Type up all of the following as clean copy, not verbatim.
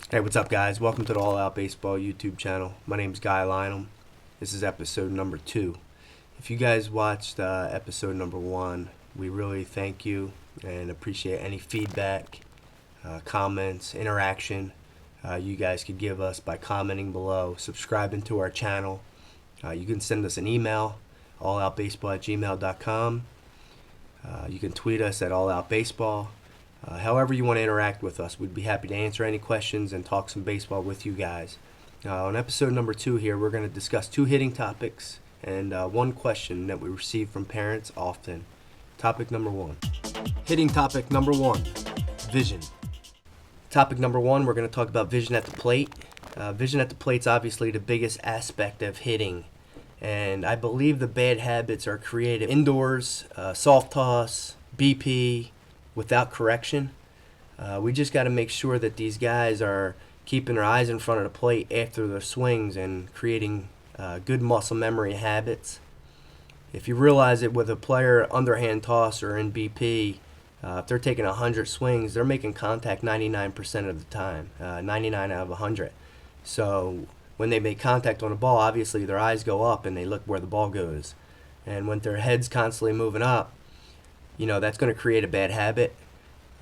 Hey, what's up, guys? Welcome to the All Out Baseball YouTube channel. My name's Lynam. This is episode number 2. If you guys watched episode number 1, we really thank you and appreciate any feedback, comments, interaction you guys could give us by commenting below, subscribing to our channel. You can send us an email, alloutbaseball@gmail.com. You can tweet us at alloutbaseball. However you want to interact with us, we'd be happy to answer any questions and talk some baseball with you guys. On episode number 2 here, we're going to discuss 2 hitting topics and 1 question that we receive from parents often. Topic number 1. Hitting topic number 1, vision. Topic number 1, we're going to talk about vision at the plate. Vision at the plate is obviously the biggest aspect of hitting. And I believe the bad habits are created indoors, soft toss, BP, without correction. We just got to make sure that these guys are keeping their eyes in front of the plate after their swings and creating good muscle memory habits. If you realize it with a player underhand toss or in BP, if they're taking 100 swings, they're making contact 99% of the time, 99 out of 100. So when they make contact on the ball, obviously their eyes go up and they look where the ball goes. And when their head's constantly moving up, that's going to create a bad habit.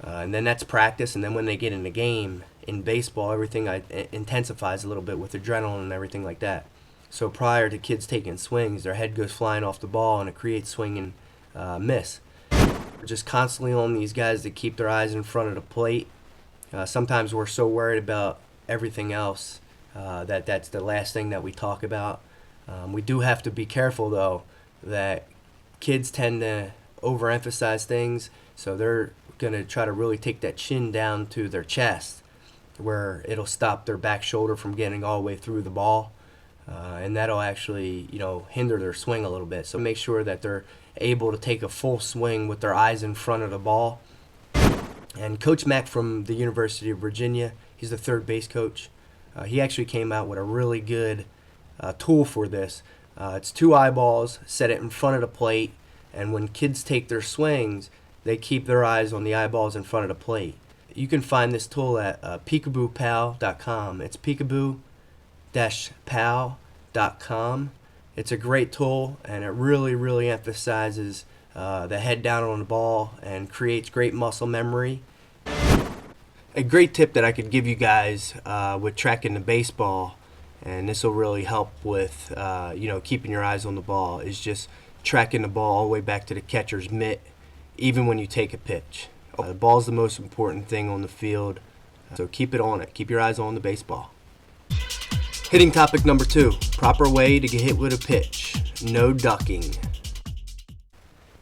And then that's practice. And then when they get in the game, in baseball, everything intensifies a little bit with adrenaline and everything like that. So prior to kids taking swings, their head goes flying off the ball and it creates swing and miss. We're just constantly on these guys to keep their eyes in front of the plate. Sometimes we're so worried about everything else that's the last thing that we talk about. We do have to be careful, though, that kids tend to overemphasize things, so they're going to try to really take that chin down to their chest where it'll stop their back shoulder from getting all the way through the ball, and that'll actually hinder their swing a little bit. So make sure that they're able to take a full swing with their eyes in front of the ball. And Coach Mack from the University of Virginia, he's the third base coach, he actually came out with a really good tool for this. It's 2 eyeballs, set it in front of the plate, and when kids take their swings, they keep their eyes on the eyeballs in front of the plate. You can find this tool at peekaboopal.com. It's peekaboo-pal.com. It's a great tool, and it really emphasizes the head down on the ball and creates great muscle memory. A great tip that I could give you guys with tracking the baseball, and this will really help with keeping your eyes on the ball, is just tracking the ball all the way back to the catcher's mitt, even when you take a pitch. The ball's the most important thing on the field, so keep it on it. Keep your eyes on the baseball. Hitting topic number 2, proper way to get hit with a pitch. No ducking.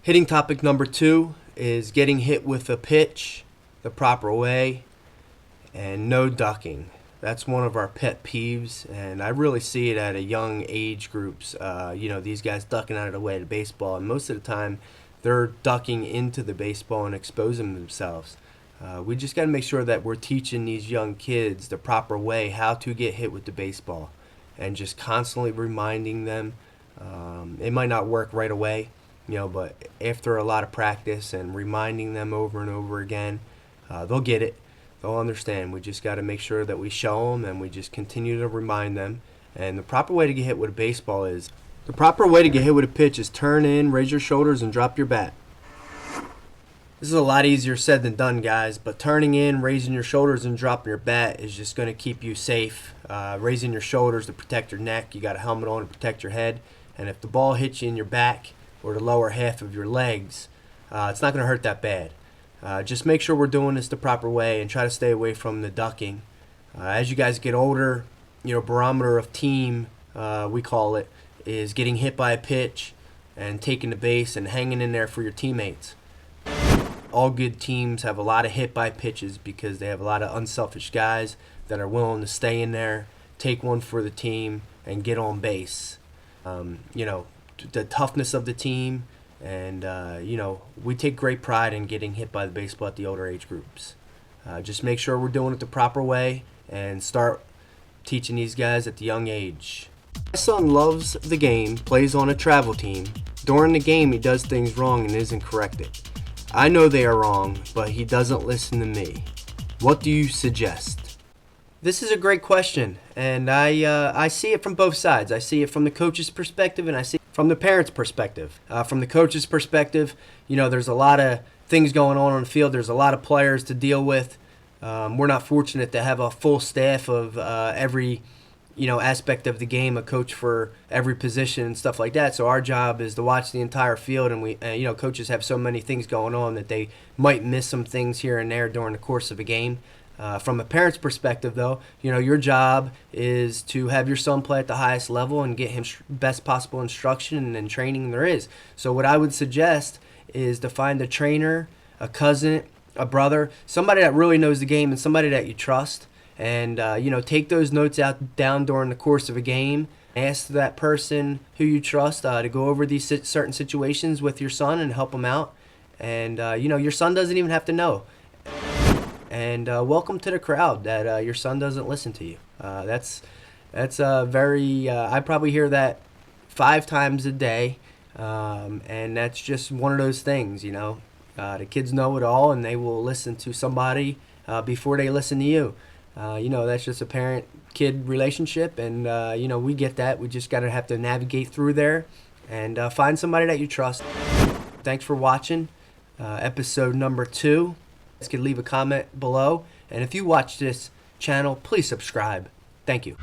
Hitting topic number 2 is getting hit with a pitch the proper way and no ducking. That's one of our pet peeves, and I really see it at a young age groups. These guys ducking out of the way to baseball, and most of the time they're ducking into the baseball and exposing themselves. We just got to make sure that we're teaching these young kids the proper way how to get hit with the baseball, and just constantly reminding them. It might not work right away, but after a lot of practice and reminding them over and over again, they'll get it. They'll understand. We just got to make sure that we show them and we just continue to remind them. And the proper way to get hit with a baseball is, the proper way to get hit with a pitch is turn in, raise your shoulders, and drop your bat. This is a lot easier said than done, guys, but turning in, raising your shoulders, and dropping your bat is just going to keep you safe. Raising your shoulders to protect your neck. You got a helmet on to protect your head. And if the ball hits you in your back or the lower half of your legs, it's not going to hurt that bad. Just make sure we're doing this the proper way and try to stay away from the ducking. As you guys get older, barometer of team, we call it, is getting hit by a pitch and taking the base and hanging in there for your teammates. All good teams have a lot of hit by pitches because they have a lot of unselfish guys that are willing to stay in there, take one for the team, and get on base. The toughness of the team. And, we take great pride in getting hit by the baseball at the older age groups. Just make sure we're doing it the proper way and start teaching these guys at the young age. My son loves the game, plays on a travel team. During the game, he does things wrong and isn't corrected. I know they are wrong, but he doesn't listen to me. What do you suggest? This is a great question, and I see it from both sides. I see it from the coach's perspective, and I see it from the parent's perspective. From the coach's perspective, there's a lot of things going on the field. There's a lot of players to deal with. We're not fortunate to have a full staff of every aspect of the game, a coach for every position and stuff like that. So our job is to watch the entire field, and coaches have so many things going on that they might miss some things here and there during the course of a game. From a parent's perspective, though, your job is to have your son play at the highest level and get him best possible instruction and training there is. So what I would suggest is to find a trainer, a cousin, a brother, somebody that really knows the game and somebody that you trust. And, take those notes down during the course of a game. Ask that person who you trust to go over these certain situations with your son and help him out. And, your son doesn't even have to know. And welcome to the crowd that your son doesn't listen to you. That's very, I probably hear that 5 times a day. And that's just one of those things, the kids know it all, and they will listen to somebody before they listen to you. That's just a parent-kid relationship, and, we get that. We just have to navigate through there and find somebody that you trust. Thanks for watching episode number 2. You can leave a comment below, and if you watch this channel, please subscribe. Thank you.